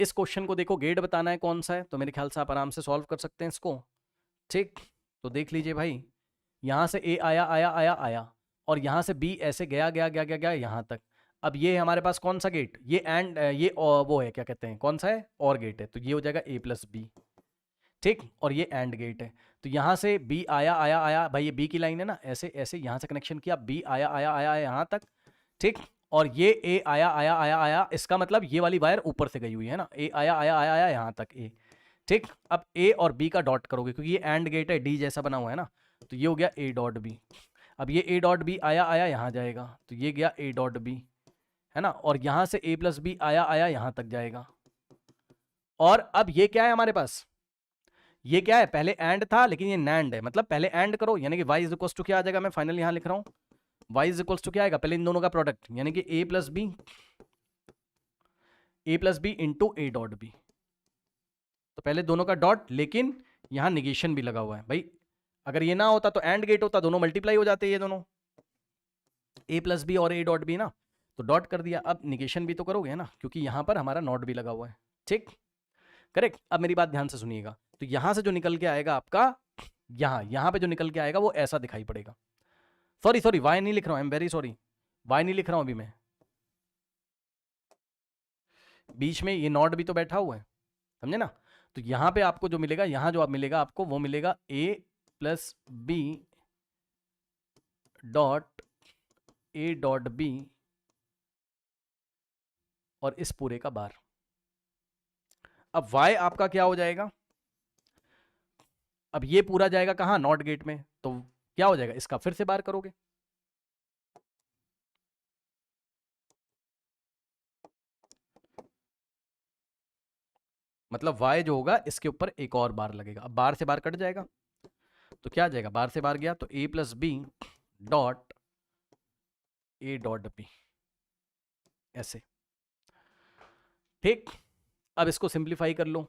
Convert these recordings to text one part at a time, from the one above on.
इस क्वेश्चन को देखो, गेट बताना है कौन सा है, तो मेरे ख्याल से आप आराम से सॉल्व कर सकते हैं इसको। ठीक, तो देख लीजिए भाई, यहाँ से ए आया आया आया आया, और यहाँ से बी ऐसे गया गया गया गया गया यहाँ तक। अब ये हमारे पास कौन सा गेट, ये एंड ये वो है, क्या कहते हैं, कौन सा है, और गेट है, तो ये हो जाएगा ए प्लस बी। ठीक, और ये एंड गेट है, तो यहाँ से बी आया आया आया, भाई ये बी की लाइन है ना, ऐसे ऐसे यहाँ से कनेक्शन किया, बी आया आया आया यहाँ तक। ठीक, और ये ए आया आया आया आया, इसका मतलब ये वाली वायर ऊपर से गई हुई है ना, ए आया आया आया आया यहाँ तक ए। ठीक, अब ए और बी का डॉट करोगे, क्योंकि ये एंड गेट है, डी जैसा बना हुआ है ना, तो ये हो गया ए डॉट बी। अब ये ए डॉट बी आया आया यहाँ जाएगा, तो ये गया ए डॉट बी, है ना, और यहाँ से ए प्लस बी आया आया यहाँ तक जाएगा। और अब ये क्या है हमारे पास, ये क्या है, पहले एंड था लेकिन ये नैंड है, मतलब पहले एंड करो, यानी कि y इज इक्वल्स टू क्या आ जाएगा, मैं फाइनल यहां लिख रहा हूं, y इज इक्वल्स टू क्या आएगा, पहले इन दोनों का प्रोडक्ट, यानी कि a plus B into A dot B. तो पहले दोनों का डॉट, लेकिन यहां निगेशन भी लगा हुआ है भाई, अगर ये ना होता तो एंड गेट होता, दोनों मल्टीप्लाई हो जाते, ये दोनों a प्लस बी और ए डॉट बी ना, तो डॉट कर दिया। अब निगेशन भी तो करोगे ना, क्योंकि यहां पर हमारा नॉट भी लगा हुआ है। ठीक, करेक्ट। अब मेरी बात ध्यान से सुनिएगा, तो यहां से जो निकल के आएगा आपका, यहां पे जो निकल के आएगा वो ऐसा दिखाई पड़ेगा। सॉरी वाई नहीं लिख रहा हूं, I am very sorry, Y नहीं लिख रहा हूं अभी मैं, बीच में ये नॉट भी तो बैठा हुआ है, समझे ना। तो यहां पे आपको जो मिलेगा, यहां जो आप मिलेगा आपको, वो मिलेगा A plus B dot A dot B, और इस पूरे का बार। अब y आपका क्या हो जाएगा, अब ये पूरा जाएगा कहां, नॉट गेट में, तो क्या हो जाएगा, इसका फिर से बार करोगे, मतलब y जो होगा इसके ऊपर एक और बार लगेगा। अब बार से बार कट जाएगा, तो क्या आ जाएगा, बार से बार गया तो a plus B dot A dot B, ऐसे। ठीक, अब इसको सिंप्लीफाई कर लो,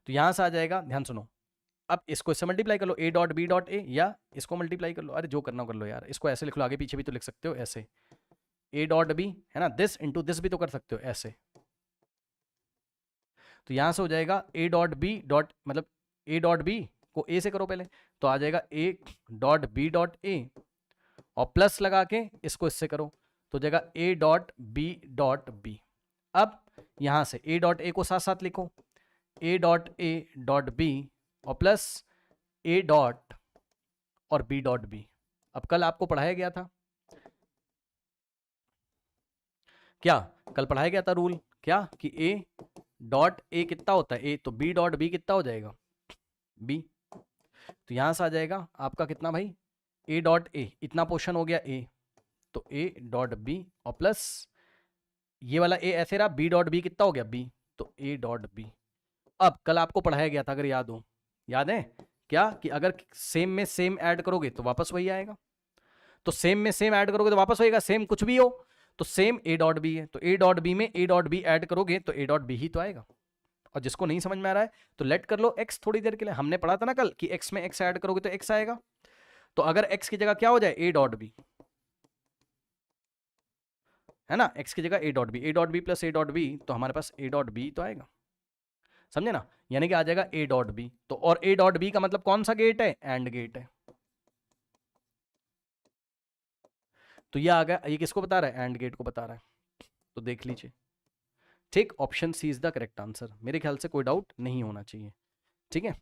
तो यहां से आ जाएगा, ध्यान सुनो, अब इसको इससे मल्टीप्लाई कर लो, A dot B dot A, या इसको मल्टीप्लाई कर लो, अरे जो करना कर लो यार, इसको ऐसे लिख लो, आगे पीछे भी तो लिख सकते हो ऐसे, ए डॉट बी है ना, दिस इंटू दिस भी तो कर सकते हो ऐसे। तो यहां से हो जाएगा ए डॉट बी डॉट, मतलब ए डॉट बी को ए से करो पहले, तो आ जाएगा A dot B dot A, और प्लस लगा के इसको इससे करो, तो हो जाएगा ए डॉट बी। अब यहां से ए डॉट ए को साथ साथ लिखो, ए डॉट बी और प्लस ए डॉट और बी डॉट बी। अब कल आपको पढ़ाया गया था, क्या कल पढ़ाया गया था रूल, क्या कि ए डॉट ए कितना होता है ए, तो बी डॉट बी कितना हो जाएगा बी। तो यहां से आ जाएगा आपका कितना भाई, ए डॉट ए, इतना पोर्शन हो गया ए, तो ए डॉट बी और प्लस ये वाला ए ऐसे रहा, बी डॉट बी कितना हो गया बी, तो ए डॉट बी। अब कल आपको पढ़ाया गया था, अगर याद हो, याद है क्या, कि अगर सेम में सेम ऐड करोगे तो वापस वही आएगा, तो सेम में सेम ऐड करोगे तो वापस होएगा सेम, कुछ भी हो तो सेम ए डॉट बी है, तो ए डॉट बी में ए डॉट बी ऐड करोगे तो ए डॉट बी ही तो आएगा। और जिसको नहीं समझ में आ रहा है तो लेट कर लो एक्स थोड़ी देर के लिए, हमने पढ़ा था ना कल कि एक्स में एक्स ऐड करोगे तो एक्स आएगा, तो अगर एक्स की जगह क्या हो जाए, ए डॉट बी, है ना, एक्स की जगह A dot B plus A dot B, तो हमारे पास ए डॉट बी तो आएगा, समझे ना, यानी कि आ जाएगा ए डॉट बी। तो और ए डॉट बी का मतलब कौन सा गेट है, एंड गेट है, तो ये आ गया, ये किसको बता रहा है, एंड गेट को बता रहा है, तो देख लीजिए। ठीक, option C is the correct answer, मेरे ख्याल से कोई डाउट नहीं होना चाहिए। ठीक है।